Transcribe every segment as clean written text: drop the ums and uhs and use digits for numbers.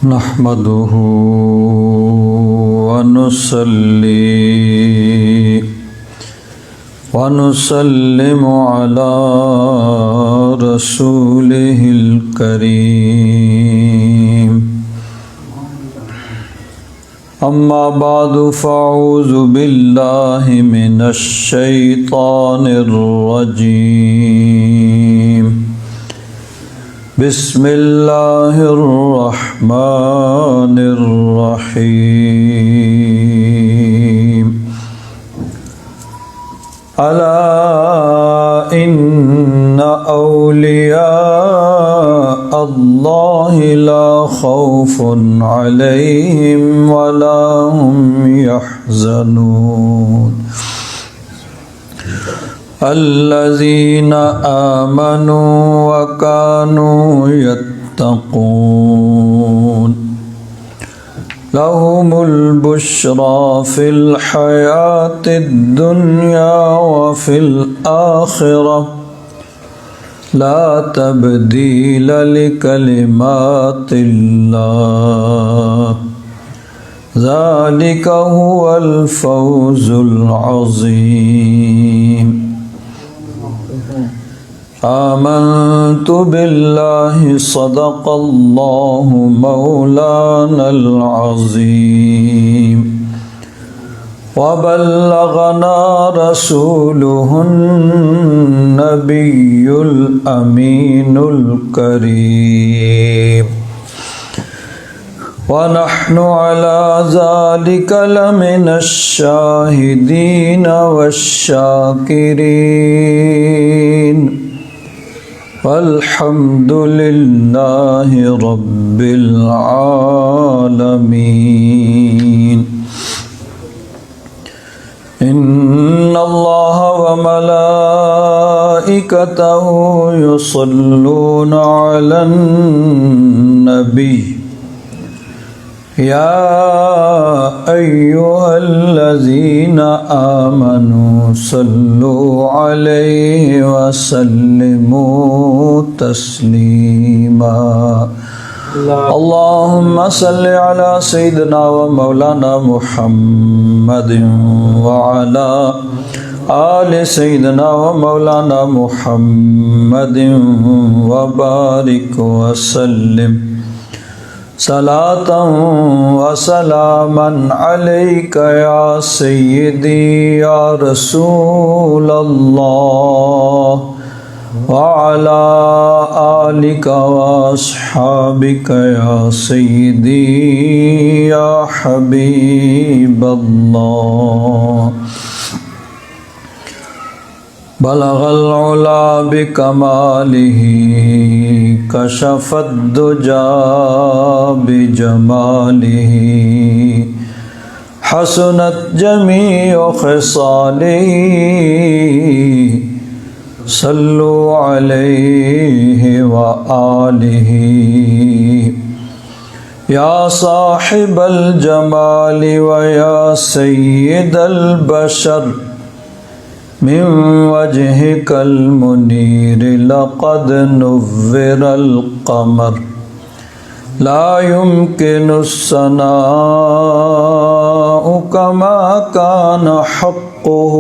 نحمده ونصلي ونسلم على رسوله الكريم أما بعد فأعوذ بالله من الشيطان الرجيم بسم الله الرحمن الرحيم ألا إن أولياء الله لا خوف عليهم ولا هم يحزنون الذين آمنوا وكانوا يتقون لهم البشرى في الحياة الدنيا وفي الآخرة لا تبديل لكلمات الله ذلك هو الفوز العظيم آمنت بالله صدق الله مولانا العظيم وبلغنا رسوله النبي الأمين الكريم ونحن على ذلك لمن الشاهدين والشاكرين والحمد لله رب العالمين إن الله وملائكته يصلون على النبي يا أيها الذين آمنوا صلوا عليه وسلموا تسليما اللهم صل على سيدنا ومولانا محمد وعلى آل سيدنا ومولانا محمد وبارك وسلم صلاة وسلاما عليك يا سيدي يا رسول الله وعلى آلك وأصحابك يا سيدي يا حبيب الله بلغ العلا بكماله كشف الدجى بجماله حسنت جميع خصاله صلوا عليه وآله يا صاحب الجمال ويا سيد البشر من وجهك المنير لقد نور القمر لا يمكن الثناء كما كان حقه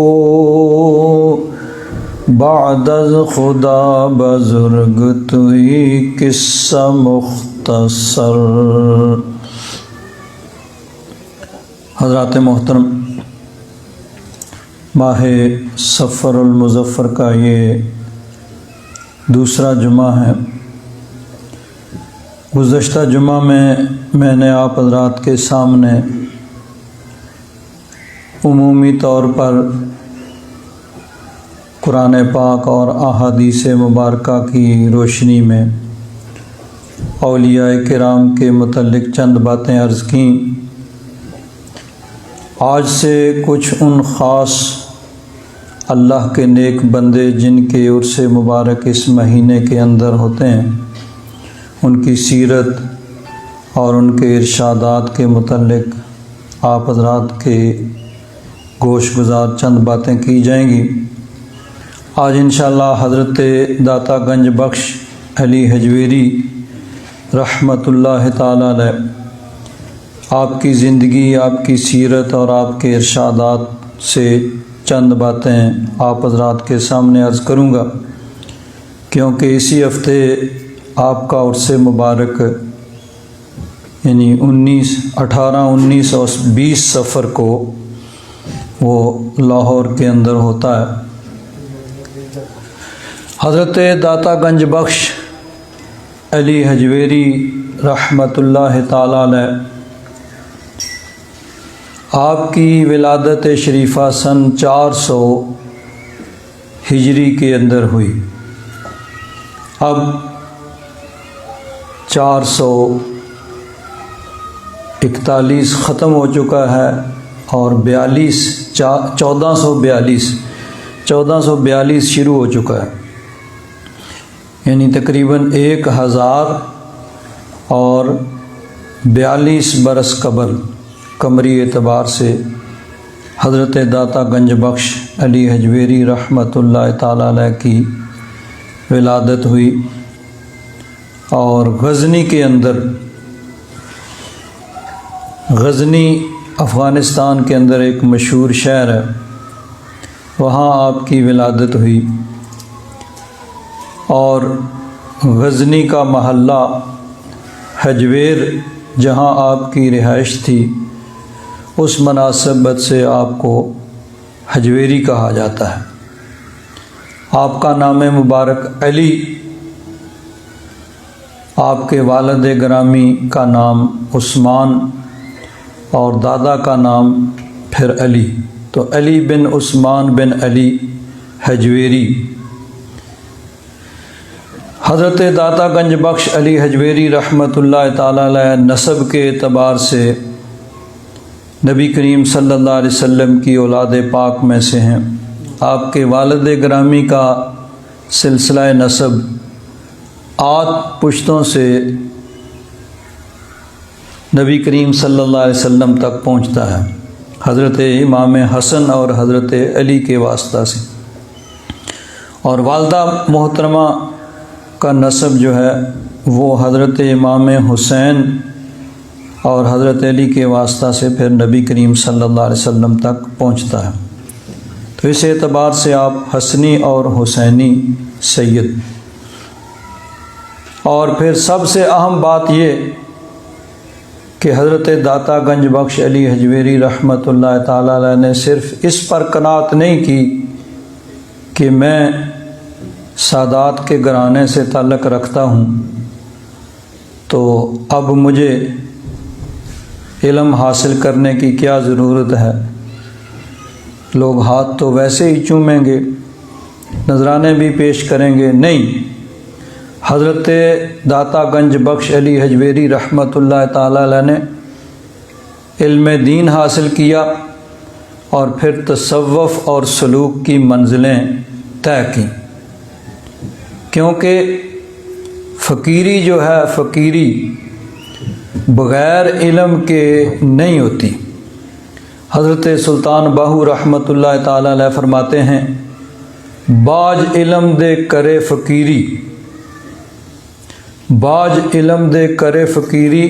بعد خدا بزرگ توئی قصہ مختصر۔ حضرات محترم، ماہ صفر المظفر کا یہ دوسرا جمعہ ہے۔ گزشتہ جمعہ میں نے آپ حضرات کے سامنے عمومی طور پر قرآن پاک اور احادیث مبارکہ کی روشنی میں اولیاء کرام کے متعلق چند باتیں عرض کیں۔ آج سے کچھ ان خاص اللہ کے نیک بندے جن کے عرص مبارک اس مہینے کے اندر ہوتے ہیں، ان کی سیرت اور ان کے ارشادات کے متعلق آپ حضرات کے گوش گزار چند باتیں کی جائیں گی۔ آج انشاءاللہ حضرت داتا گنج بخش علی حجویری رحمۃ اللہ تعالیٰ علیہ، آپ کی زندگی، آپ کی سیرت اور آپ کے ارشادات سے چند باتیں آپ حضرات کے سامنے عرض کروں گا، کیونکہ اسی ہفتے آپ کا عرس مبارک یعنی 18، 19 اور 20 سفر کو وہ لاہور کے اندر ہوتا ہے۔ حضرت داتا گنج بخش علی حجویری رحمۃ اللہ تعالیٰ علیہ، آپ کی ولادت شریفہ سن 400 ہجری کے اندر ہوئی۔ اب 441 ختم ہو چکا ہے اور 1442 شروع ہو چکا ہے، یعنی تقریباً 1042 برس قبل قمری اعتبار سے حضرت داتا گنج بخش علی حجویری رحمۃ اللہ تعالیٰ علیہ کی ولادت ہوئی، اور غزنی کے اندر، غزنی افغانستان کے اندر ایک مشہور شہر ہے، وہاں آپ کی ولادت ہوئی، اور غزنی کا محلہ حجویر جہاں آپ کی رہائش تھی، اس مناسبت سے آپ کو حجویری کہا جاتا ہے۔ آپ کا نام مبارک علی، آپ کے والد گرامی کا نام عثمان اور دادا کا نام پھر علی، تو علی بن عثمان بن علی حجویری۔ حضرت داتا گنج بخش علی حجویری رحمۃ اللہ تعالیٰ علیہ نسب کے اعتبار سے نبی کریم صلی اللہ علیہ وسلم کی اولاد پاک میں سے ہیں۔ آپ کے والد گرامی کا سلسلہ نسب 8 پشتوں سے نبی کریم صلی اللہ علیہ وسلم تک پہنچتا ہے، حضرت امام حسن اور حضرت علی کے واسطہ سے، اور والدہ محترمہ کا نسب جو ہے وہ حضرت امام حسین اور حضرت علی کے واسطہ سے پھر نبی کریم صلی اللہ علیہ وسلم تک پہنچتا ہے، تو اس اعتبار سے آپ حسنی اور حسینی سید۔ اور پھر سب سے اہم بات یہ کہ حضرت داتا گنج بخش علی حجویری رحمۃ اللہ تعالیٰ علیہ نے صرف اس پر قناعت نہیں کی کہ میں سادات کے گھرانے سے تعلق رکھتا ہوں تو اب مجھے علم حاصل کرنے کی کیا ضرورت ہے، لوگ ہاتھ تو ویسے ہی چومیں گے، نذرانے بھی پیش کریں گے، نہیں، حضرت داتا گنج بخش علی حجویری رحمۃ اللہ تعالیٰ علیہ نے علم دین حاصل کیا اور پھر تصوف اور سلوک کی منزلیں طے کیں، کیونکہ فقیری جو ہے، فقیری بغیر علم کے نہیں ہوتی۔ حضرت سلطان باہو رحمۃ اللہ تعالیٰ علیہ فرماتے ہیں، باج علم دے کرے فقیری، باج علم دے کرے فقیری،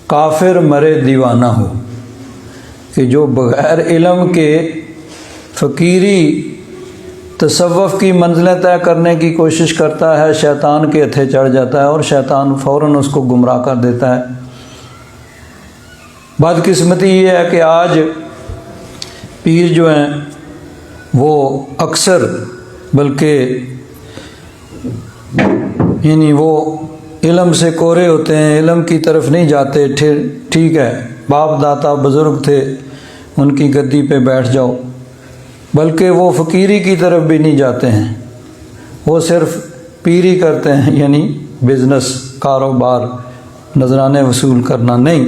کافر مرے دیوانہ ہو، کہ جو بغیر علم کے فقیری تصوف کی منزلیں طے کرنے کی کوشش کرتا ہے، شیطان کے ہتھے چڑھ جاتا ہے اور شیطان فوراً اس کو گمراہ کر دیتا ہے۔ بدقسمتی یہ ہے کہ آج پیر جو ہیں وہ اکثر، بلکہ یعنی وہ علم سے کورے ہوتے ہیں، علم کی طرف نہیں جاتے۔ ٹھیک ہے، باپ داتا بزرگ تھے، ان کی گدی پہ بیٹھ جاؤ، بلکہ وہ فقیری کی طرف بھی نہیں جاتے ہیں، وہ صرف پیری کرتے ہیں، یعنی بزنس، کاروبار، نذرانے وصول کرنا نہیں۔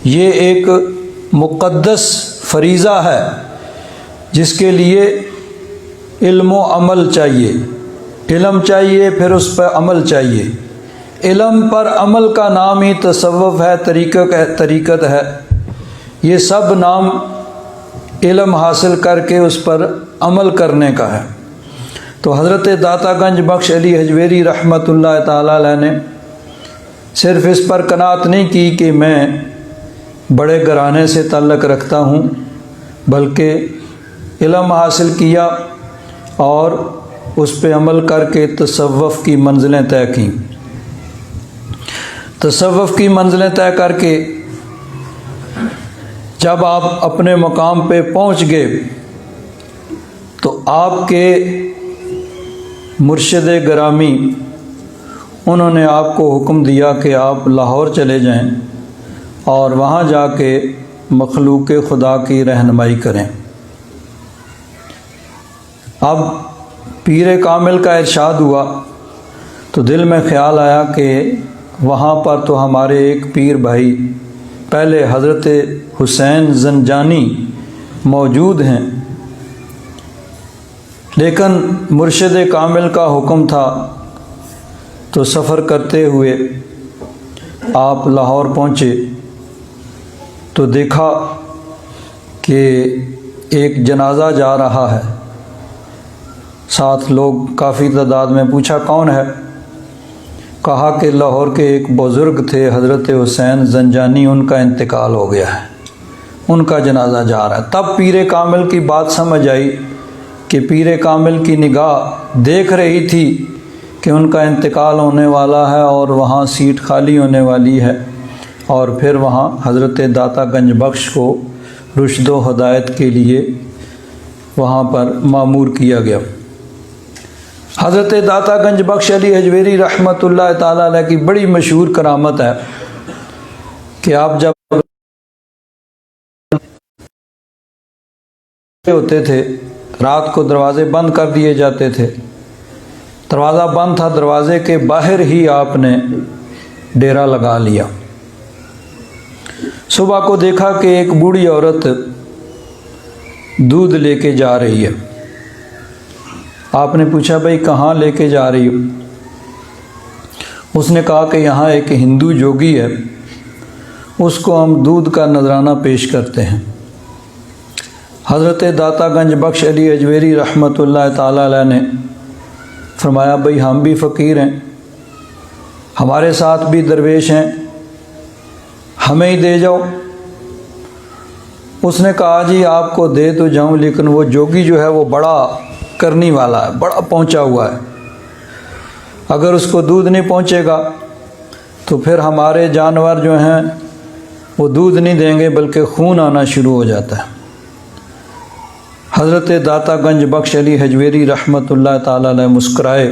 یہ ایک مقدس فریضہ ہے جس کے لیے علم و عمل چاہیے، علم چاہیے، پھر اس پر عمل چاہیے۔ علم پر عمل کا نام ہی تصوف ہے، طریقت ہے۔ یہ سب نام علم حاصل کر کے اس پر عمل کرنے کا ہے۔ تو حضرت داتا گنج بخش علی حجویری رحمۃ اللہ تعالیٰ علیہ نے صرف اس پر قناعت نہیں کی کہ میں بڑے گھرانے سے تعلق رکھتا ہوں، بلکہ علم حاصل کیا اور اس پہ عمل کر کے تصوف کی منزلیں طے کیں۔ تصوف کی منزلیں طے کر کے جب آپ اپنے مقام پہ پہنچ گئے تو آپ کے مرشد گرامی انہوں نے آپ کو حکم دیا کہ آپ لاہور چلے جائیں اور وہاں جا کے مخلوق خدا کی رہنمائی کریں۔ اب پیر کامل کا ارشاد ہوا تو دل میں خیال آیا کہ وہاں پر تو ہمارے ایک پیر بھائی پہلے حضرت حسین زنجانی موجود ہیں، لیکن مرشد کامل کا حکم تھا تو سفر کرتے ہوئے آپ لاہور پہنچے تو دیکھا کہ ایک جنازہ جا رہا ہے، ساتھ لوگ کافی تعداد میں۔ پوچھا کون ہے؟ کہا کہ لاہور کے ایک بزرگ تھے حضرت حسین زنجانی، ان کا انتقال ہو گیا ہے، ان کا جنازہ جا رہا ہے۔ تب پیر کامل کی بات سمجھ آئی کہ پیر کامل کی نگاہ دیکھ رہی تھی کہ ان کا انتقال ہونے والا ہے اور وہاں سیٹ خالی ہونے والی ہے، اور پھر وہاں حضرت داتا گنج بخش کو رشد و ہدایت کے لیے وہاں پر مامور کیا گیا۔ حضرت داتا گنج بخش علی حجویری رحمۃ اللہ تعالی علیہ کی بڑی مشہور کرامت ہے کہ آپ جب ہوتے تھے رات کو دروازے بند کر دیے جاتے تھے، دروازہ بند تھا، دروازے کے باہر ہی آپ نے ڈیرا لگا لیا۔ صبح کو دیکھا کہ ایک بوڑھی عورت دودھ لے کے جا رہی ہے۔ آپ نے پوچھا بھائی کہاں لے کے جا رہی ہو؟ اس نے کہا کہ یہاں ایک ہندو جوگی ہے، اس کو ہم دودھ کا نذرانہ پیش کرتے ہیں۔ حضرت داتا گنج بخش علی حجویری رحمۃ اللہ تعالی علیہ نے فرمایا بھائی ہم بھی فقیر ہیں، ہمارے ساتھ بھی درویش ہیں، ہمیں ہی دے جاؤ۔ اس نے کہا جی آپ کو دے تو جاؤں، لیکن وہ جوگی جو ہے وہ بڑا کرنی والا ہے، بڑا پہنچا ہوا ہے، اگر اس کو دودھ نہیں پہنچے گا تو پھر ہمارے جانور جو ہیں وہ دودھ نہیں دیں گے بلکہ خون آنا شروع ہو جاتا ہے۔ حضرت داتا گنج بخش علی حجویری رحمۃ اللہ تعالی علیہ مسکرائے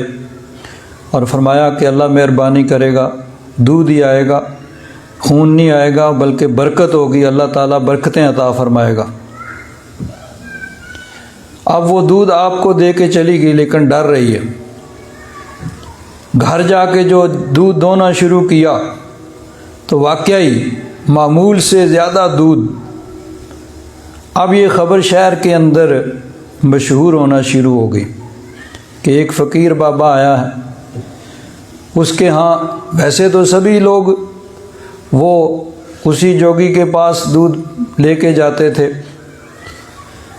اور فرمایا کہ اللہ مہربانی کرے گا، دودھ ہی آئے گا، خون نہیں آئے گا بلکہ برکت ہوگی، اللہ تعالیٰ برکتیں عطا فرمائے گا۔ اب وہ دودھ آپ کو دے کے چلی گئی لیکن ڈر رہی ہے۔ گھر جا کے جو دودھ دونا شروع کیا تو واقعی معمول سے زیادہ دودھ۔ اب یہ خبر شہر کے اندر مشہور ہونا شروع ہو گئی کہ ایک فقیر بابا آیا ہے، اس کے ہاں ویسے تو سبھی لوگ وہ اسی جوگی کے پاس دودھ لے کے جاتے تھے،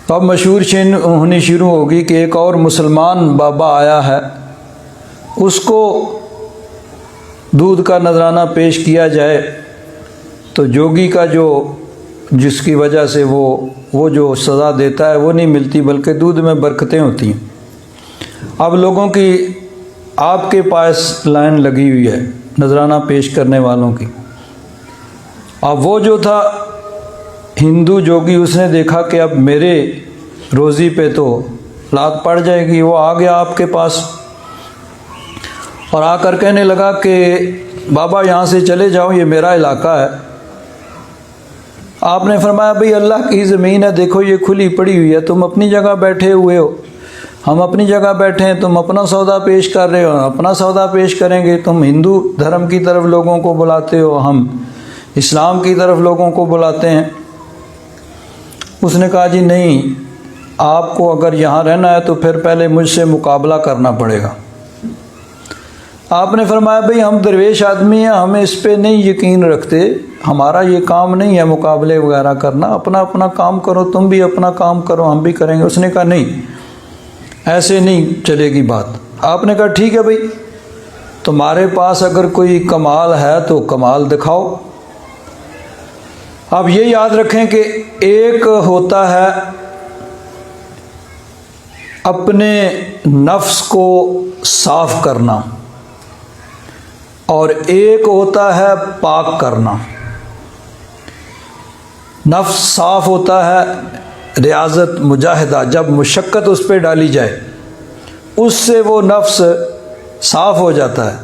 اب مشہور ہونی شروع ہوگی کہ ایک اور مسلمان بابا آیا ہے، اس کو دودھ کا نذرانہ پیش کیا جائے تو جوگی کا جس کی وجہ سے وہ جو سزا دیتا ہے وہ نہیں ملتی بلکہ دودھ میں برکتیں ہوتی ہیں۔ اب لوگوں کی آپ کے پاس لائن لگی ہوئی ہے نذرانہ پیش کرنے والوں کی۔ اب وہ جو تھا ہندو جوگی، اس نے دیکھا کہ اب میرے روزی پہ تو لات پڑ جائے گی، وہ آ گیا آپ کے پاس اور آ کر کہنے لگا کہ بابا یہاں سے چلے جاؤ، یہ میرا علاقہ ہے۔ آپ نے فرمایا بھئی اللہ کی زمین ہے، دیکھو یہ کھلی پڑی ہوئی ہے، تم اپنی جگہ بیٹھے ہوئے ہو، ہم اپنی جگہ بیٹھے ہیں، تم اپنا سودا پیش کر رہے ہو، اپنا سودا پیش کریں گے، تم ہندو دھرم کی طرف لوگوں کو بلاتے ہو، ہم اسلام کی طرف لوگوں کو بلاتے ہیں۔ اس نے کہا جی نہیں، آپ کو اگر یہاں رہنا ہے تو پھر پہلے مجھ سے مقابلہ کرنا پڑے گا۔ آپ نے فرمایا بھئی ہم درویش آدمی ہیں، ہمیں اس پہ نہیں یقین رکھتے، ہمارا یہ کام نہیں ہے مقابلے وغیرہ کرنا، اپنا اپنا کام کرو، تم بھی اپنا کام کرو، ہم بھی کریں گے۔ اس نے کہا نہیں، ایسے نہیں چلے گی بات۔ آپ نے کہا ٹھیک ہے بھئی، تمہارے پاس اگر کوئی کمال ہے تو کمال دکھاؤ۔ اب یہ یاد رکھیں کہ ایک ہوتا ہے اپنے نفس کو صاف کرنا اور ایک ہوتا ہے پاک کرنا۔ نفس صاف ہوتا ہے ریاضت مجاہدہ، جب مشقت اس پہ ڈالی جائے اس سے وہ نفس صاف ہو جاتا ہے،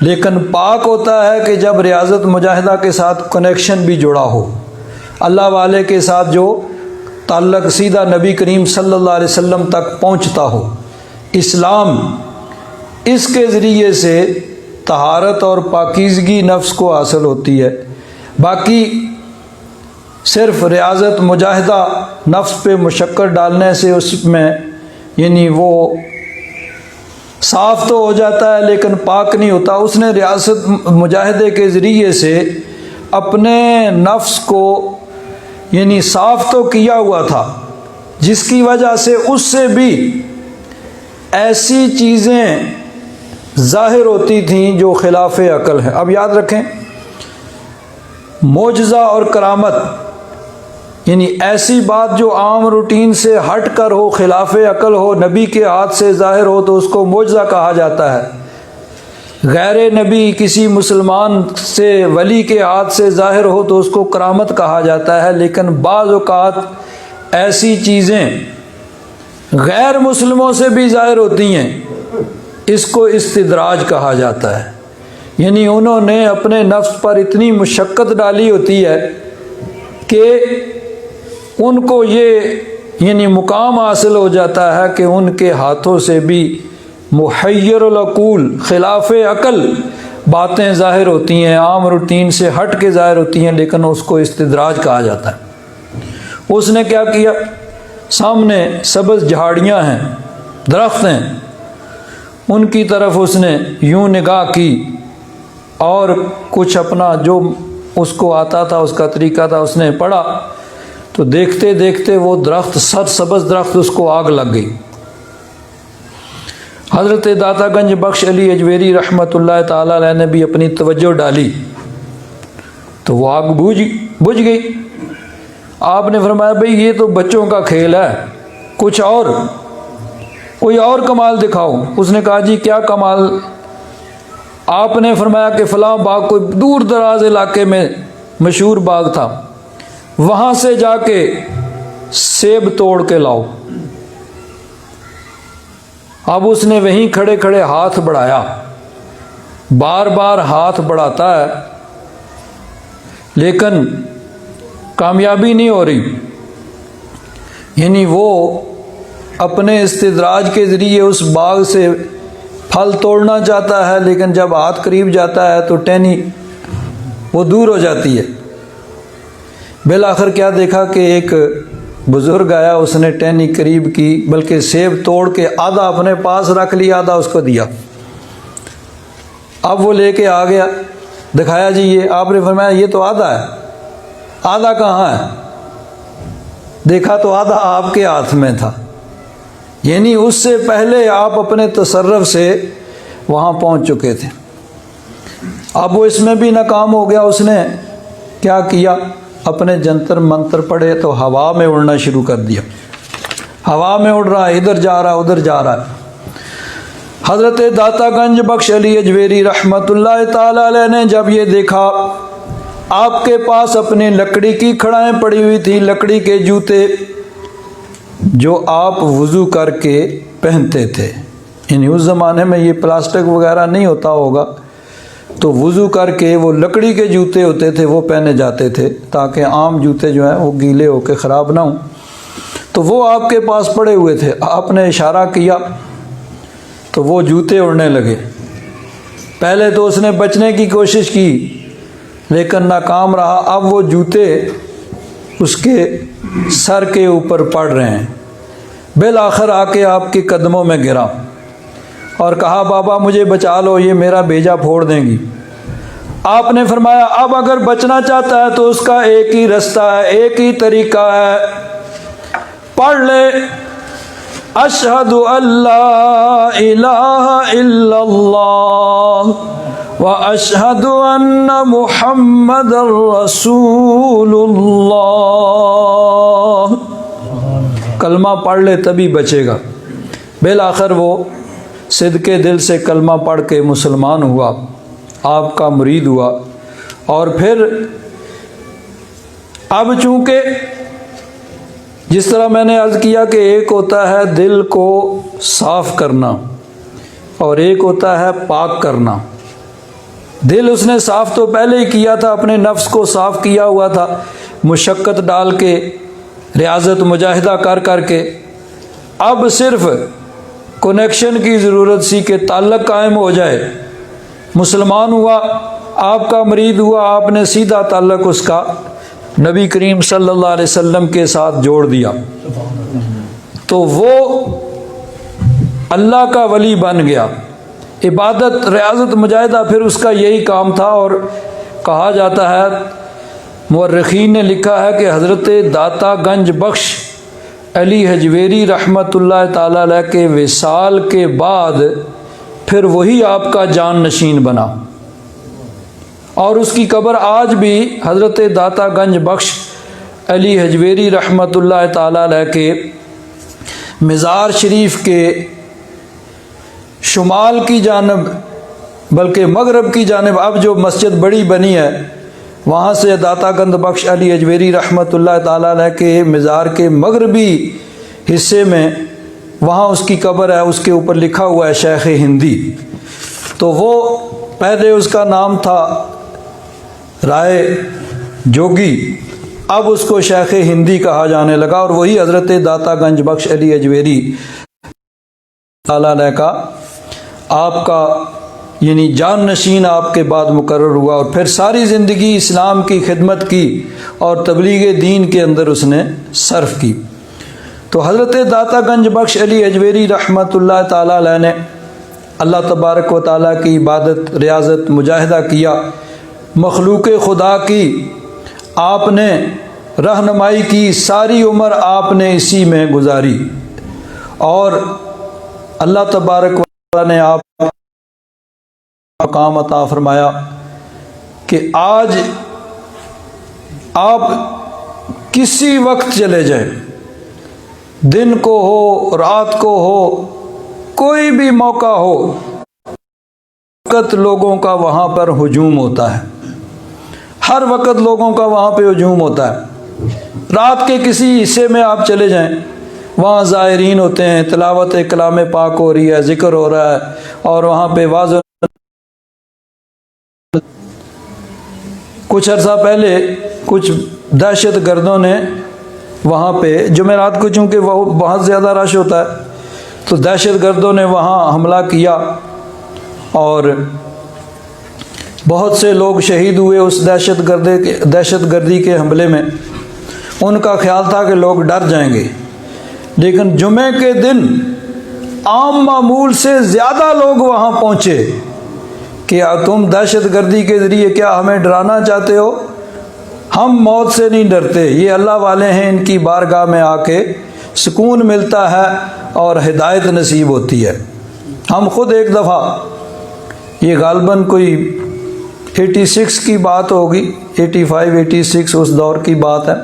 لیکن پاک ہوتا ہے کہ جب ریاضت مجاہدہ کے ساتھ کنیکشن بھی جڑا ہو، اللہ والے کے ساتھ جو تعلق سیدھا نبی کریم صلی اللہ علیہ وسلم تک پہنچتا ہو۔ اسلام اس کے ذریعے سے طہارت اور پاکیزگی نفس کو حاصل ہوتی ہے، باقی صرف ریاضت مجاہدہ نفس پہ مشقت ڈالنے سے اس میں یعنی وہ صاف تو ہو جاتا ہے لیکن پاک نہیں ہوتا۔ اس نے ریاضت مجاہدے کے ذریعے سے اپنے نفس کو یعنی صاف تو کیا ہوا تھا، جس کی وجہ سے اس سے بھی ایسی چیزیں ظاہر ہوتی تھیں جو خلاف عقل ہے۔ اب یاد رکھیں، معجزہ اور کرامت یعنی ایسی بات جو عام روٹین سے ہٹ کر ہو، خلاف عقل ہو، نبی کے ہاتھ سے ظاہر ہو تو اس کو معجزہ کہا جاتا ہے۔ غیر نبی کسی مسلمان سے ولی کے ہاتھ سے ظاہر ہو تو اس کو کرامت کہا جاتا ہے، لیکن بعض اوقات ایسی چیزیں غیر مسلموں سے بھی ظاہر ہوتی ہیں، اس کو استدراج کہا جاتا ہے۔ یعنی انہوں نے اپنے نفس پر اتنی مشقت ڈالی ہوتی ہے کہ ان کو یہ یعنی مقام حاصل ہو جاتا ہے کہ ان کے ہاتھوں سے بھی محیر العقول خلاف عقل باتیں ظاہر ہوتی ہیں، عام روٹین سے ہٹ کے ظاہر ہوتی ہیں، لیکن اس کو استدراج کہا جاتا ہے۔ اس نے کیا کیا؟ سامنے سبز جھاڑیاں ہیں، درخت ہیں، ان کی طرف اس نے یوں نگاہ کی اور کچھ اپنا جو اس کو آتا تھا، اس کا طریقہ تھا، اس نے پڑھا تو دیکھتے دیکھتے وہ درخت سبز درخت اس کو آگ لگ گئی۔ حضرت داتا گنج بخش علی اجویری رحمۃ اللہ تعالی علیہ نے بھی اپنی توجہ ڈالی تو وہ آگ بجھ گئی۔ آپ نے فرمایا بھئی یہ تو بچوں کا کھیل ہے، کچھ اور کوئی اور کمال دکھاؤ۔ اس نے کہا جی کیا کمال؟ آپ نے فرمایا کہ فلاں باغ کوئی دور دراز علاقے میں مشہور باغ تھا، وہاں سے جا کے سیب توڑ کے لاؤ۔ اب اس نے وہیں کھڑے کھڑے ہاتھ بڑھایا، بار بار ہاتھ بڑھاتا ہے لیکن کامیابی نہیں ہو رہی۔ یعنی وہ اپنے استدراج کے ذریعے اس باغ سے پھل توڑنا چاہتا ہے، لیکن جب ہاتھ قریب جاتا ہے تو ٹہنی وہ دور ہو جاتی ہے۔ بالآخر کیا دیکھا کہ ایک بزرگ آیا، اس نے ٹہنی قریب کی، بلکہ سیب توڑ کے آدھا اپنے پاس رکھ لیا، آدھا اس کو دیا۔ اب وہ لے کے آ گیا، دکھایا جی یہ، آپ نے فرمایا یہ تو آدھا ہے۔ آدھا کہاں ہے؟ دیکھا تو آدھا آپ کے ہاتھ میں تھا، یعنی اس سے پہلے آپ اپنے تصرف سے وہاں پہنچ چکے تھے۔ اب وہ اس میں بھی ناکام ہو گیا۔ اس نے کیا کیا؟ اپنے جنتر منتر پڑے تو ہوا میں اڑنا شروع کر دیا، ہوا میں اڑ رہا ہے، ادھر جا رہا ہے ادھر جا رہا ہے۔ حضرت داتا گنج بخش علی اجویری رحمۃ اللہ تعالی علیہ نے جب یہ دیکھا، آپ کے پاس اپنی لکڑی کی کھڑائیں پڑی ہوئی تھی، لکڑی کے جوتے جو آپ وضو کر کے پہنتے تھے، یعنی اس زمانے میں یہ پلاسٹک وغیرہ نہیں ہوتا ہوگا، تو وضو کر کے وہ لکڑی کے جوتے ہوتے تھے وہ پہنے جاتے تھے تاکہ عام جوتے جو ہیں وہ گیلے ہو کے خراب نہ ہوں۔ تو وہ آپ کے پاس پڑے ہوئے تھے، آپ نے اشارہ کیا تو وہ جوتے اڑنے لگے۔ پہلے تو اس نے بچنے کی کوشش کی لیکن ناکام رہا۔ اب وہ جوتے اس کے سر کے اوپر پڑ رہے ہیں۔ بالآخر آ کے آپ کے قدموں میں گرا اور کہا بابا مجھے بچا لو، یہ میرا بیجا پھوڑ دیں گی۔ آپ نے فرمایا اب اگر بچنا چاہتا ہے تو اس کا ایک ہی رستہ ہے، ایک ہی طریقہ ہے، پڑھ لے اشہد ان لا الہ الا اللہ واشہد ان محمد رسول اللہ۔ کلمہ پڑھ لے تبھی بچے گا۔ بالآخر وہ صدقے دل سے کلمہ پڑھ کے مسلمان ہوا، آپ کا مرید ہوا۔ اور پھر اب چونکہ جس طرح میں نے عرض کیا کہ ایک ہوتا ہے دل کو صاف کرنا اور ایک ہوتا ہے پاک کرنا۔ دل اس نے صاف تو پہلے ہی کیا تھا، اپنے نفس کو صاف کیا ہوا تھا، مشقت ڈال کے، ریاضت مجاہدہ کر کر کے۔ اب صرف کنیکشن کی ضرورت سی کہ تعلق قائم ہو جائے۔ مسلمان ہوا، آپ کا مرید ہوا، آپ نے سیدھا تعلق اس کا نبی کریم صلی اللہ علیہ وسلم کے ساتھ جوڑ دیا، تو وہ اللہ کا ولی بن گیا۔ عبادت، ریاضت مجاہدہ پھر اس کا یہی کام تھا۔ اور کہا جاتا ہے، مورخین نے لکھا ہے کہ حضرت داتا گنج بخش علی حجویری رحمۃ اللہ تعالی علیہ کے وصال کے بعد پھر وہی آپ کا جان نشین بنا، اور اس کی قبر آج بھی حضرت داتا گنج بخش علی حجویری رحمۃ اللہ تعالی علیہ کے مزار شریف کے شمال کی جانب، بلکہ مغرب کی جانب، اب جو مسجد بڑی بنی ہے وہاں سے داتا گنج بخش علی حجویری رحمۃ اللہ تعالی علیہ کے مزار کے مغربی حصے میں وہاں اس کی قبر ہے، اس کے اوپر لکھا ہوا ہے شیخ ہندی۔ تو وہ پہلے اس کا نام تھا رائے جوگی، اب اس کو شیخ ہندی کہا جانے لگا، اور وہی حضرت داتا گنج بخش علی حجویری تعالی علیہ کا آپ کا یعنی جان نشین آپ کے بعد مقرر ہوا، اور پھر ساری زندگی اسلام کی خدمت کی اور تبلیغ دین کے اندر اس نے صرف کی۔ تو حضرت داتا گنج بخش علی حجویری رحمۃ اللہ تعالی علیہ نے اللہ تبارک و تعالیٰ کی عبادت، ریاضت، مجاہدہ کیا، مخلوق خدا کی آپ نے رہنمائی کی، ساری عمر آپ نے اسی میں گزاری، اور اللہ تبارک و تعالیٰ نے آپ مقام عطا فرمایا کہ آج آپ کسی وقت چلے جائیں، دن کو ہو، رات کو ہو، کوئی بھی موقع ہو، وقت لوگوں کا وہاں پر ہجوم ہوتا ہے، ہر وقت لوگوں کا وہاں پہ ہجوم ہوتا ہے۔ رات کے کسی حصے میں آپ چلے جائیں، وہاں زائرین ہوتے ہیں، تلاوت کلام پاک ہو رہی ہے، ذکر ہو رہا ہے، اور وہاں پہ واضح۔ کچھ عرصہ پہلے کچھ دہشت گردوں نے وہاں پہ جمعرات کو، چونکہ وہ بہت زیادہ رش ہوتا ہے، تو دہشت گردوں نے وہاں حملہ کیا اور بہت سے لوگ شہید ہوئے اس دہشت گردی کے حملے میں۔ ان کا خیال تھا کہ لوگ ڈر جائیں گے، لیکن جمعے کے دن عام معمول سے زیادہ لوگ وہاں پہنچے کہ تم دہشت گردی کے ذریعے کیا ہمیں ڈرانا چاہتے ہو؟ ہم موت سے نہیں ڈرتے، یہ اللہ والے ہیں، ان کی بارگاہ میں آ کے سکون ملتا ہے اور ہدایت نصیب ہوتی ہے۔ ہم خود ایک دفعہ، یہ غالباً کوئی 86 کی بات ہوگی، 85 86 اس دور کی بات ہے،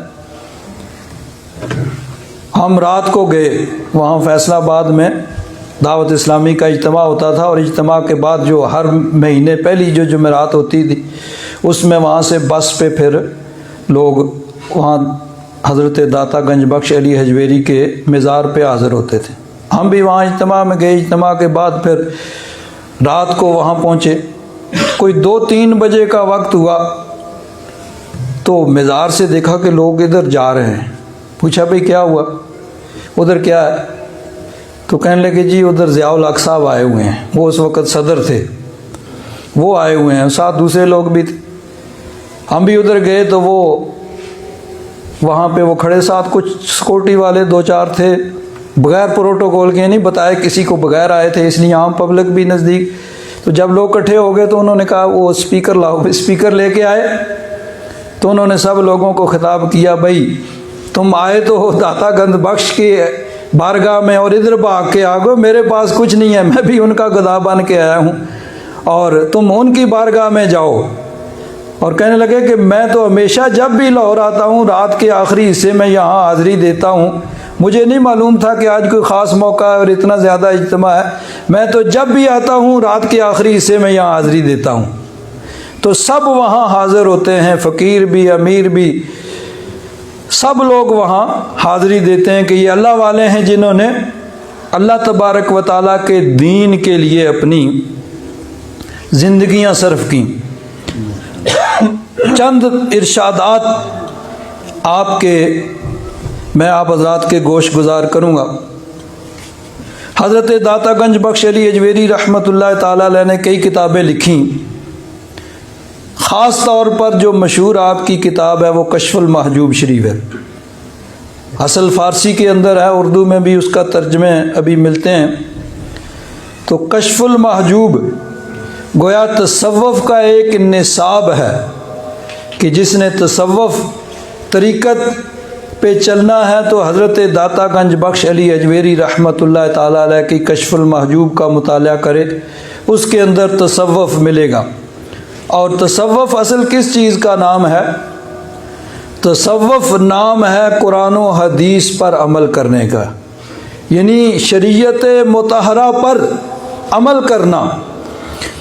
ہم رات کو گئے وہاں فیصل آباد میں دعوت اسلامی کا اجتماع ہوتا تھا، اور اجتماع کے بعد جو ہر مہینے پہلی جو جمعرات ہوتی تھی اس میں وہاں سے بس پہ پھر لوگ وہاں حضرت داتا گنج بخش علی حجویری کے مزار پہ حاضر ہوتے تھے۔ ہم بھی وہاں اجتماع میں گئے، اجتماع کے بعد پھر رات کو وہاں پہنچے، کوئی 2-3 بجے کا وقت ہوا تو مزار سے دیکھا کہ لوگ ادھر جا رہے ہیں۔ پوچھا بھئی کیا ہوا، ادھر کیا ہے؟ تو کہنے لگے جی ادھر ضیاء الحق صاحب آئے ہوئے ہیں، وہ اس وقت صدر تھے، وہ آئے ہوئے ہیں، ساتھ دوسرے لوگ بھی تھے۔ ہم بھی ادھر گئے تو وہ وہاں پہ وہ کھڑے، ساتھ کچھ سیکورٹی والے 2-4 تھے، بغیر پروٹوکول کے، نہیں بتائے کسی کو، بغیر آئے تھے، اس لیے عام پبلک بھی نزدیک۔ تو جب لوگ اکٹھے ہو گئے تو انہوں نے کہا وہ اسپیکر لاؤ، اسپیکر لے کے آئے تو انہوں نے سب لوگوں کو خطاب کیا، بھائی تم آئے تو داتا گنج بخش کے بارگاہ میں اور ادھر بھاگ کے آ گئے میرے پاس کچھ نہیں ہے، میں بھی ان کا گدھا بن کے آیا ہوں اور تم ان کی بارگاہ میں جاؤ۔ اور کہنے لگے کہ میں تو ہمیشہ جب بھی لاہور آتا ہوں رات کے آخری حصے میں یہاں حاضری دیتا ہوں، مجھے نہیں معلوم تھا کہ آج کوئی خاص موقع ہے اور اتنا زیادہ اجتماع ہے، میں تو جب بھی آتا ہوں رات کے آخری حصے میں یہاں حاضری دیتا ہوں۔ تو سب وہاں حاضر ہوتے ہیں، فقیر بھی، امیر بھی، سب لوگ وہاں حاضری دیتے ہیں کہ یہ اللہ والے ہیں جنہوں نے اللہ تبارک و تعالیٰ کے دین کے لیے اپنی زندگیاں صرف کیں۔ چند ارشادات میں آپ حضرات کے گوش گزار کروں گا۔ حضرت داتا گنج بخش علی اجویری رحمۃ اللہ تعالیٰ علیہ نے کئی کتابیں لکھیں، خاص طور پر جو مشہور آپ کی کتاب ہے وہ کشف المحجوب شریف ہے۔ اصل فارسی کے اندر ہے، اردو میں بھی اس کا ترجمے ابھی ملتے ہیں۔ تو کشف المحجوب گویا تصوف کا ایک نصاب ہے کہ جس نے تصوف طریقت پہ چلنا ہے تو حضرت داتا گنج بخش علی اجویری رحمۃ اللہ تعالیٰ علیہ کی کشف المحجوب کا مطالعہ کرے، اس کے اندر تصوف ملے گا۔ اور تصوف اصل کس چیز کا نام ہے؟ تصوف نام ہے قرآن و حدیث پر عمل کرنے کا، یعنی شریعت مطہرہ پر عمل کرنا۔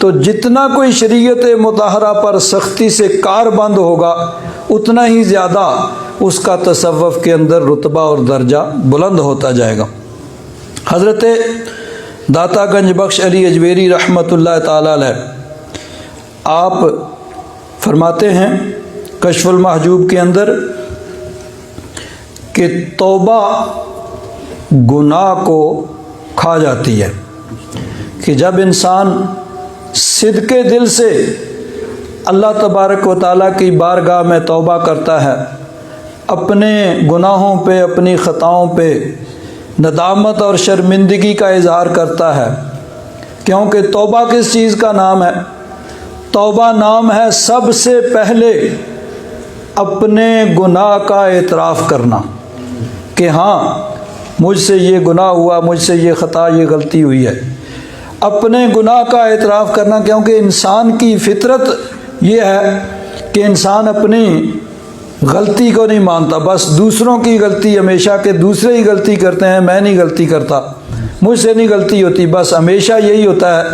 تو جتنا کوئی شریعت مطہرہ پر سختی سے کار بند ہوگا اتنا ہی زیادہ اس کا تصوف کے اندر رتبہ اور درجہ بلند ہوتا جائے گا۔ حضرت داتا گنج بخش علی اجویری رحمۃ اللہ تعالیٰ علیہ آپ فرماتے ہیں کشف المحجوب کے اندر کہ توبہ گناہ کو کھا جاتی ہے، کہ جب انسان صدق دل سے اللہ تبارک و تعالیٰ کی بارگاہ میں توبہ کرتا ہے، اپنے گناہوں پہ، اپنی خطاؤں پہ ندامت اور شرمندگی کا اظہار کرتا ہے، کیونکہ توبہ کس چیز کا نام ہے؟ توبہ نام ہے سب سے پہلے اپنے گناہ کا اعتراف کرنا کہ ہاں مجھ سے یہ گناہ ہوا، مجھ سے یہ خطا، یہ غلطی ہوئی ہے۔ اپنے گناہ کا اعتراف کرنا، کیونکہ انسان کی فطرت یہ ہے کہ انسان اپنی غلطی کو نہیں مانتا، بس دوسروں کی غلطی ہمیشہ، کہ دوسرے ہی غلطی کرتے ہیں، میں نہیں غلطی کرتا، مجھ سے نہیں غلطی ہوتی، بس ہمیشہ یہی ہوتا ہے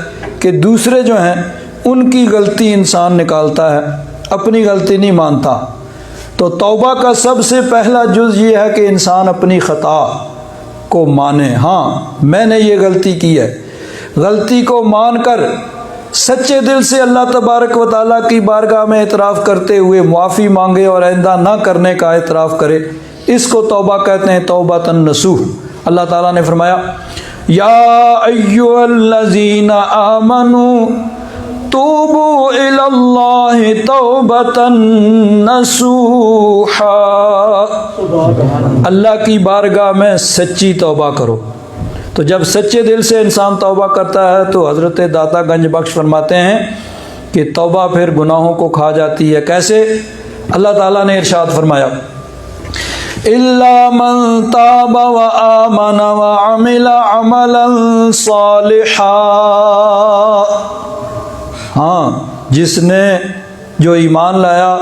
کہ دوسرے جو ہیں ان کی غلطی انسان نکالتا ہے، اپنی غلطی نہیں مانتا۔ تو توبہ کا سب سے پہلا جز یہ ہے کہ انسان اپنی خطا کو مانے، ہاں میں نے یہ غلطی کی ہے، غلطی کو مان کر سچے دل سے اللہ تبارک و تعالیٰ کی بارگاہ میں اعتراف کرتے ہوئے معافی مانگے اور آئندہ نہ کرنے کا اعتراف کرے، اس کو توبہ کہتے ہیں، توبۃ النصوح۔ اللہ تعالیٰ نے فرمایا یا ایھا الذین آمنوا توبوا الی اللہ توبۃ نصوحا، اللہ کی بارگاہ میں سچی توبہ کرو۔ تو جب سچے دل سے انسان توبہ کرتا ہے تو حضرت داتا گنج بخش فرماتے ہیں کہ توبہ پھر گناہوں کو کھا جاتی ہے۔ کیسے؟ اللہ تعالیٰ نے ارشاد فرمایا اِلَّا مَن تَابَ وَآمَنَ وَعَمِلَ عَمَلًا صَالِحًا، ہاں جس نے جو ایمان لایا،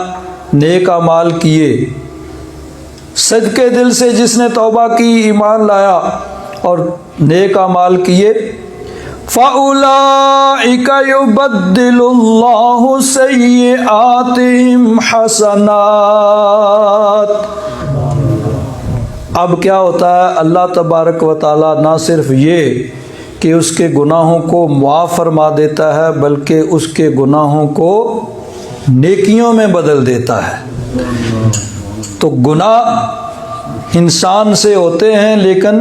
نیک اعمال کیے، صدقے دل سے جس نے توبہ کی، ایمان لایا اور نیک اعمال کیے، فَأُولَئِكَ يُبَدِّلُ اللَّهُ سَيِّئَاتِهِمْ حَسَنَاتٍ۔ اب کیا ہوتا ہے؟ اللہ تبارک و تعالیٰ نہ صرف یہ کہ اس کے گناہوں کو معاف فرما دیتا ہے بلکہ اس کے گناہوں کو نیکیوں میں بدل دیتا ہے۔ تو گناہ انسان سے ہوتے ہیں، لیکن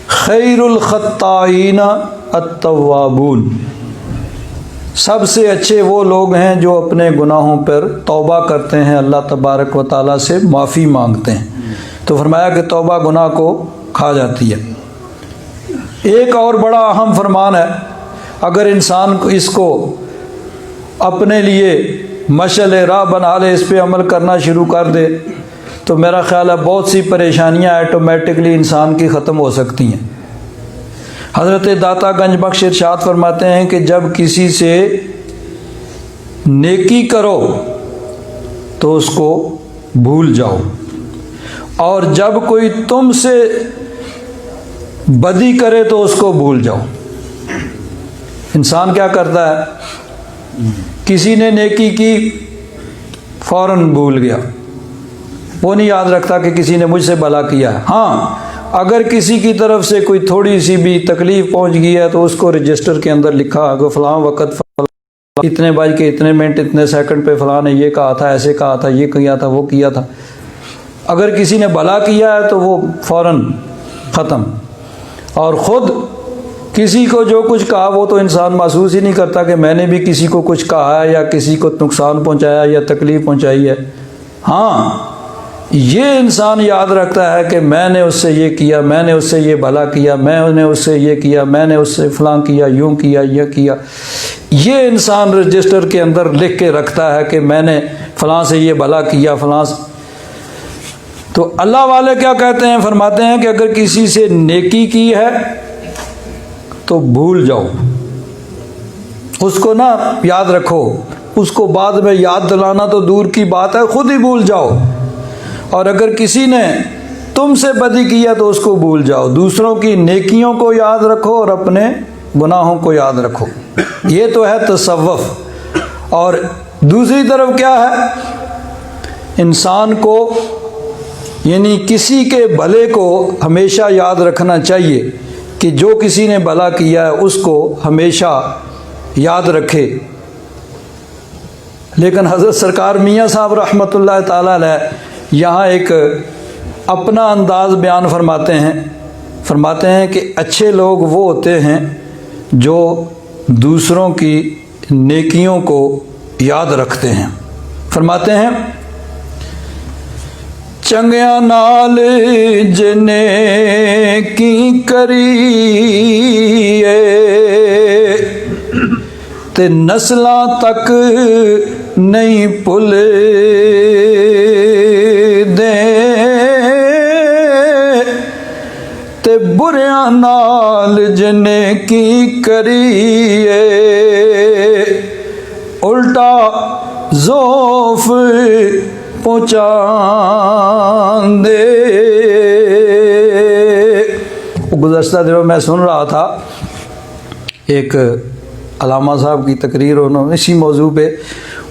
خیر الخطائین التوابون، سب سے اچھے وہ لوگ ہیں جو اپنے گناہوں پر توبہ کرتے ہیں، اللہ تبارک و تعالیٰ سے معافی مانگتے ہیں۔ تو فرمایا کہ توبہ گناہ کو کھا جاتی ہے۔ ایک اور بڑا اہم فرمان ہے، اگر انسان اس کو اپنے لیے مشعل راہ بنا لے، اس پہ عمل کرنا شروع کر دے تو میرا خیال ہے بہت سی پریشانیاں آٹومیٹکلی انسان کی ختم ہو سکتی ہیں۔ حضرت داتا گنج بخش ارشاد فرماتے ہیں کہ جب کسی سے نیکی کرو تو اس کو بھول جاؤ، اور جب کوئی تم سے بدی کرے تو اس کو بھول جاؤ۔ انسان کیا کرتا ہے، کسی نے نیکی کی فوراً بھول گیا، وہ نہیں یاد رکھتا کہ کسی نے مجھ سے بھلا کیا ہے۔ ہاں، اگر کسی کی طرف سے کوئی تھوڑی سی بھی تکلیف پہنچ گئی ہے تو اس کو رجسٹر کے اندر لکھا کہ فلاں وقت اتنے بج کے اتنے منٹ اتنے سیکنڈ پہ فلاں نے یہ کہا تھا، ایسے کہا تھا، یہ کیا تھا، وہ کیا تھا۔ اگر کسی نے بھلا کیا ہے تو وہ فوراً ختم، اور خود کسی کو جو کچھ کہا وہ تو انسان محسوس ہی نہیں کرتا کہ میں نے بھی کسی کو کچھ کہا ہے یا کسی کو نقصان پہنچایا یا تکلیف پہنچائی ہے۔ ہاں، یہ انسان یاد رکھتا ہے کہ میں نے اس سے یہ کیا، میں نے اس سے یہ بھلا کیا، میں نے اس سے یہ کیا، میں نے اس سے فلاں کیا، یوں کیا، یہ کیا۔ یہ انسان رجسٹر کے اندر لکھ کے رکھتا ہے کہ میں نے فلاں سے یہ بھلا کیا، فلاں سے۔ تو اللہ والے کیا کہتے ہیں، فرماتے ہیں کہ اگر کسی سے نیکی کی ہے تو بھول جاؤ، اس کو نہ یاد رکھو، اس کو بعد میں یاد دلانا تو دور کی بات ہے، خود ہی بھول جاؤ۔ اور اگر کسی نے تم سے بدی کیا تو اس کو بھول جاؤ۔ دوسروں کی نیکیوں کو یاد رکھو اور اپنے گناہوں کو یاد رکھو۔ یہ تو ہے تصوف۔ اور دوسری طرف کیا ہے، انسان کو یعنی کسی کے بھلے کو ہمیشہ یاد رکھنا چاہیے کہ جو کسی نے بھلا کیا ہے اس کو ہمیشہ یاد رکھے۔ لیکن حضرت سرکار میاں صاحب رحمۃ اللہ تعالیٰ علیہ یہاں ایک اپنا انداز بیان فرماتے ہیں کہ اچھے لوگ وہ ہوتے ہیں جو دوسروں کی نیکیوں کو یاد رکھتے ہیں۔ فرماتے ہیں چنگیاں نال جنے کی کریے تے نسلاں تک نہیں بھل دے، تے بریاں نال جنے کی کریے الٹا ذوف پہنچا دے۔ گزشتہ دنوں میں سن رہا تھا ایک علامہ صاحب کی تقریر، انہوں نے اسی موضوع پہ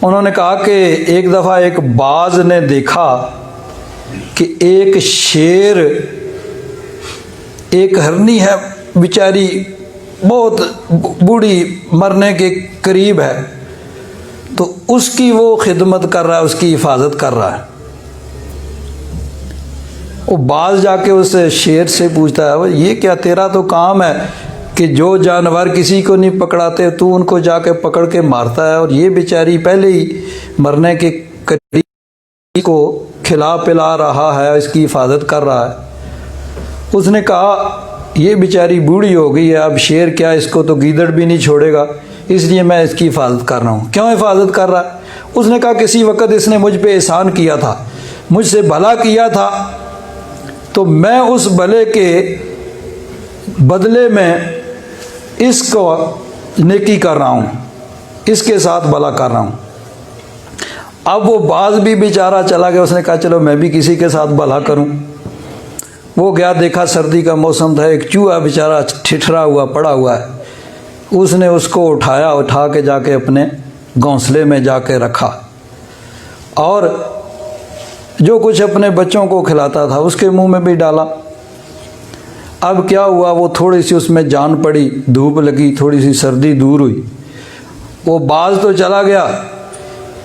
انہوں نے کہا کہ ایک دفعہ ایک باز نے دیکھا کہ ایک شیر، ایک ہرنی ہے بیچاری بہت بوڑھی مرنے کے قریب ہے، تو اس کی وہ خدمت کر رہا ہے، اس کی حفاظت کر رہا ہے۔ وہ باز جا کے اس شیر سے پوچھتا ہے یہ کیا تیرا تو کام ہے کہ جو جانور کسی کو نہیں پکڑاتے تو ان کو جا کے پکڑ کے مارتا ہے، اور یہ بیچاری پہلے ہی مرنے کے قریب کو کھلا پلا رہا ہے، اس کی حفاظت کر رہا ہے۔ اس نے کہا یہ بیچاری بوڑھی ہو گئی ہے، اب شیر کیا، اس کو تو گیدڑ بھی نہیں چھوڑے گا، اس لیے میں اس کی حفاظت کر رہا ہوں۔ کیوں حفاظت کر رہا ہے؟ اس نے کہا کسی وقت اس نے مجھ پہ احسان کیا تھا، مجھ سے بھلا کیا تھا، تو میں اس بھلے کے بدلے میں اس کو نیکی کر رہا ہوں، اس کے ساتھ بھلا کر رہا ہوں۔ اب وہ باز بھی بیچارہ چلا گیا، اس نے کہا چلو میں بھی کسی کے ساتھ بھلا کروں۔ وہ گیا، دیکھا سردی کا موسم تھا، ایک چوہا بیچارہ ٹھٹھرا ہوا پڑا ہوا ہے، اس نے اس کو اٹھا کے جا کے اپنے گھونسلے میں جا کے رکھا، اور جو کچھ اپنے بچوں کو کھلاتا تھا اس کے منہ میں بھی ڈالا۔ اب کیا ہوا، وہ تھوڑی سی اس میں جان پڑی، دھوپ لگی، تھوڑی سی سردی دور ہوئی، وہ باز تو چلا گیا،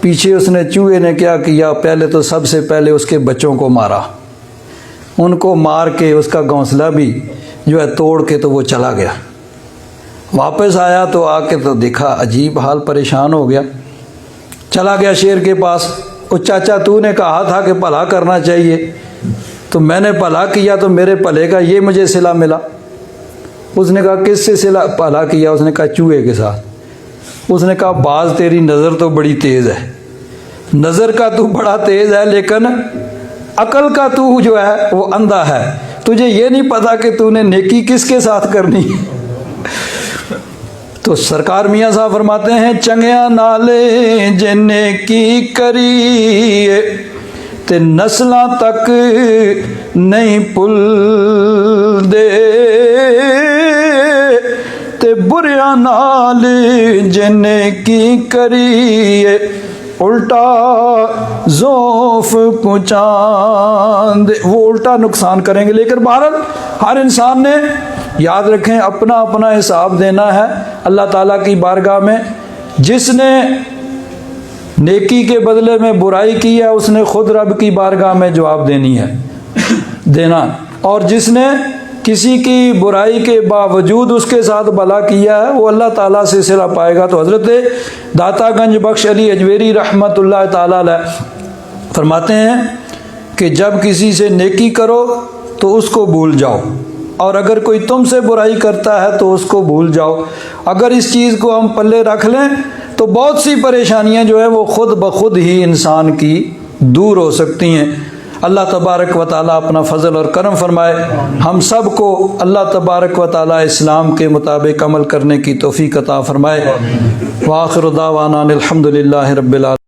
پیچھے اس نے چوہے نے کیا کیا، پہلے تو سب سے پہلے اس کے بچوں کو مارا، ان کو مار کے اس کا گھونسلہ بھی جو ہے توڑ کے تو وہ چلا گیا۔ واپس آیا تو آ کے تو دیکھا عجیب حال، پریشان ہو گیا، چلا گیا شیر کے پاس۔ او چاچا تو نے کہا تھا کہ بھلا کرنا چاہیے، تو میں نے بھلا کیا تو میرے بھلے کا یہ مجھے صلہ ملا۔ اس نے کہا کس سے صلہ بھلا کیا؟ اس نے کہا چوہے کے ساتھ۔ اس نے کہا باز تیری نظر تو بڑی تیز ہے، نظر کا تو بڑا تیز ہے، لیکن عقل کا تو جو ہے وہ اندھا ہے، تجھے یہ نہیں پتا کہ تو نے نیکی کس کے ساتھ کرنی۔ تو سرکار میاں صاحب فرماتے ہیں چنگیاں نالے جے نیکی کری تے نسلاں تک نہیں پل دے، تے بریاں نال جے نیکی کری الٹا ذوف پہنچان دے، وہ الٹا نقصان کریں گے۔ لیکن بہرحال ہر انسان نے یاد رکھیں اپنا اپنا حساب دینا ہے اللہ تعالیٰ کی بارگاہ میں۔ جس نے نیکی کے بدلے میں برائی کی ہے اس نے خود رب کی بارگاہ میں جواب دینا، اور جس نے کسی کی برائی کے باوجود اس کے ساتھ بھلا کیا ہے وہ اللہ تعالیٰ سے صلہ پائے گا۔ تو حضرت داتا گنج بخش علی اجویری رحمۃ اللہ تعالیٰ علیہ فرماتے ہیں کہ جب کسی سے نیکی کرو تو اس کو بھول جاؤ، اور اگر کوئی تم سے برائی کرتا ہے تو اس کو بھول جاؤ۔ اگر اس چیز کو ہم پلے رکھ لیں تو بہت سی پریشانیاں جو ہیں وہ خود بخود ہی انسان کی دور ہو سکتی ہیں۔ اللہ تبارک و تعالیٰ اپنا فضل اور کرم فرمائے، ہم سب کو اللہ تبارک و تعالیٰ اسلام کے مطابق عمل کرنے کی توفیق عطا فرمائے۔ وآخر دعوانا الحمد للہ رب العالمین۔